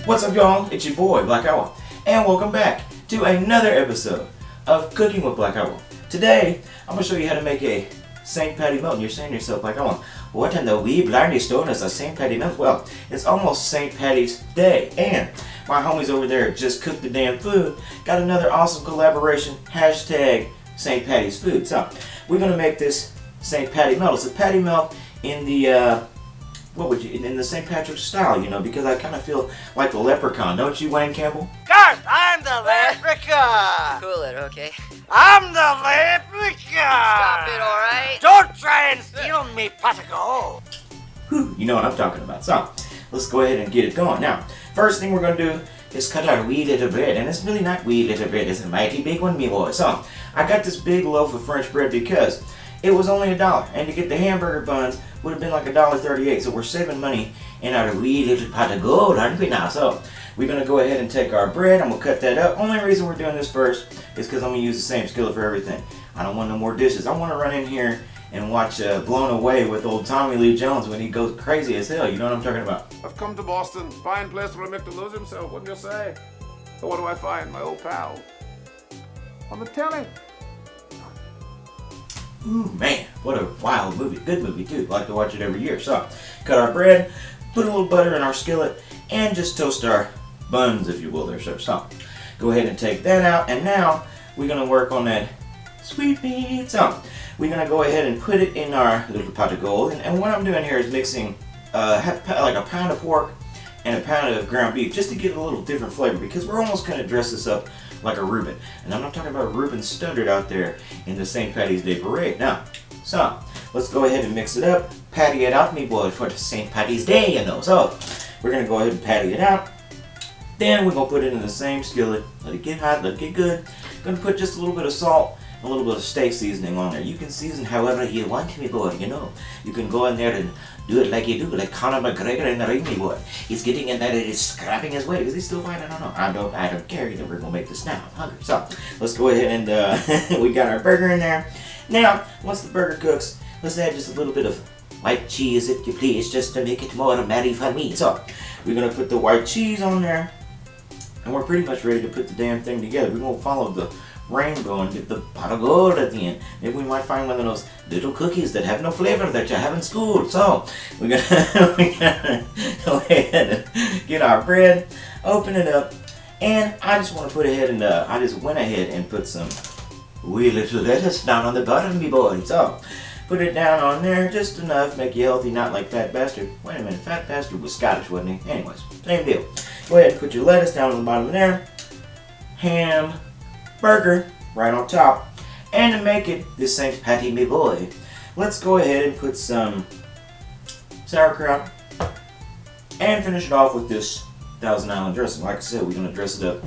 What's up, y'all? It's your boy, Black Owl, and welcome back to another episode of Cooking with Black Owl. Today, I'm going to show you how to make a St. Patty melt. And you're saying to yourself, Black Owl, what in the wee blarney stone is a St. Patty melt? Well, it's almost St. Patty's Day, and my homies over there just cooked the damn food. Got another awesome collaboration, hashtag St. Patty's Food. So, we're going to make this St. Patty melt. It's a patty melt in the in the St. Patrick's style, you know, because I kind of feel like the leprechaun, don't you, Wayne Campbell? Garth, I'm the leprechaun! Cool it, okay? I'm the leprechaun! Stop it, alright? Don't try and steal me pot of gold! Whew, you know what I'm talking about. So, let's go ahead and get it going. Now, first thing we're going to do is cut our wee little bread, and it's really not wee little bread, it's a mighty big one, me boy. So, I got this big loaf of French bread because it was only $1, and to get the hamburger buns would have been like $1.38. So we're saving money in our wee little pot of gold, aren't we now? So we're gonna go ahead and take our bread and we'll cut that up. Only reason we're doing this first is because I'm gonna use the same skillet for everything. I don't want no more dishes. I want to run in here and watch Blown Away with old Tommy Lee Jones when he goes crazy as hell. You know what I'm talking about? I've come to Boston. Fine place for a Mick to lose himself, wouldn't you say? But what do I find? My old pal on the telly. Ooh, man, what a wild movie. Good movie, too. Like to watch it every year. So, cut our bread, put a little butter in our skillet, and just toast our buns, if you will, there, sir. So, go ahead and take that out, and now we're going to work on that sweet meat. So, we're going to go ahead and put it in our little pot of gold, and what I'm doing here is mixing like a pound of pork and a pound of ground beef, just to get a little different flavor, because we're almost going to dress this up like a Reuben. And I'm not talking about Reuben Studdard out there in the St. Patty's Day Parade. Now, so, let's go ahead and mix it up. Patty it out, me boy, for the St. Patty's Day, you know. So, we're going to go ahead and patty it out. Then we're going to put it in the same skillet. Let it get hot, let it get good. Going to put just a little bit of salt, a little bit of steak seasoning on there. You can season however you want, me boy, you know. You can go in there and do it like you do, like Conor McGregor in the ring, me boy. He's getting in there and he's scrapping his weight. Is he still fine? I don't know. I don't care either. We're going to make this now. I'm hungry. So, let's go ahead and we got our burger in there. Now, once the burger cooks, let's add just a little bit of white cheese, if you please, just to make it more merry for me. So, we're going to put the white cheese on there, and we're pretty much ready to put the damn thing together. We're going to follow the rainbow and get the pot of gold at the end. Maybe we might find one of those little cookies that have no flavor that you have in school. So, we're gonna go ahead and get our bread, open it up, and I just want to put ahead and I just went ahead and put some wee little lettuce down on the bottom, me boy. So, put it down on there, just enough, make you healthy, not like Fat Bastard. Wait a minute, Fat Bastard was Scottish, wasn't he? Anyways, same deal. Go ahead and put your lettuce down on the bottom there. Ham, burger right on top. And to make it the St. Patty, me boy, let's go ahead and put some sauerkraut and finish it off with this Thousand Island dressing. Like I said, we're going to dress it up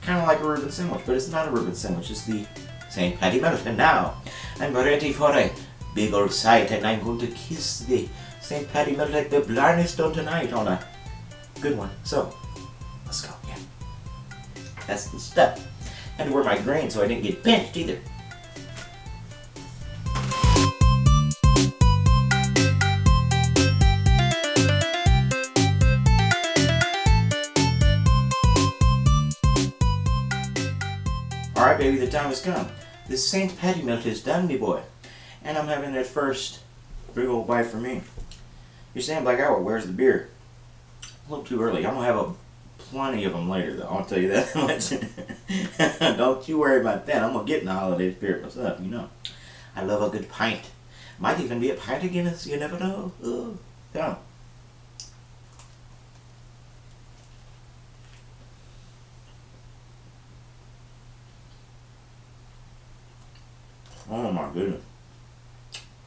kind of like a Reuben sandwich, but it's not a Reuben sandwich, it's the St. Patty melt. And now I'm ready for a big old sight, and I'm going to kiss the St. Patty melt like the Blarney Stone tonight on a good one. So, let's go. Yeah. That's the stuff. I had to wear my grain so I didn't get pinched either. Alright, baby, the time has come. This St. Patty melt is done, me boy. And I'm having that first big old bite for me. You're saying, Black Hour, where's the beer? A little too early. I'm going to have plenty of them later, though. I'll tell you that much. Don't you worry about that. I'm going to get in the holiday spirit myself, you know. I love a good pint. Might even be a pint of Guinness. You never know. Ooh. Yeah. Oh my goodness.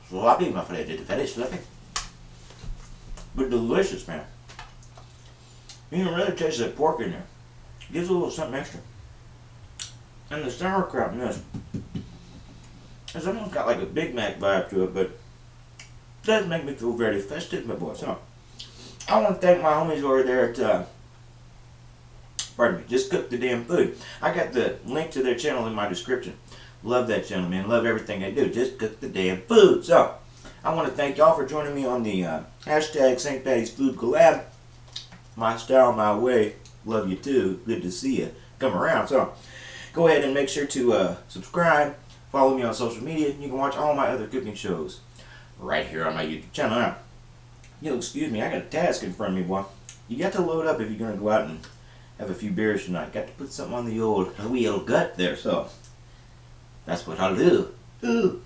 Sloppy, my friend. It's very sloppy. But delicious, man. You can really taste that pork in there. Gives a little something extra. And the sauerkraut in this. It's almost got like a Big Mac vibe to it, but it does make me feel very festive, my boy. So, I want to thank my homies over there at, pardon me, Just Cook the Damn Food. I got the link to their channel in my description. Love that channel, man. Love everything they do. Just Cook the Damn Food. So, I want to thank y'all for joining me on the hashtag St. Patty's Food Collab. my style, my way. Love you too. Good to see you. Come around. So go ahead and make sure to subscribe. Follow me on social media. You can watch all my other cooking shows right here on my YouTube channel. Now, excuse me, I got a task in front of me, boy. You got to load up if you're going to go out and have a few beers tonight. Got to put something on the wee old gut there, so that's what I'll do. Ooh.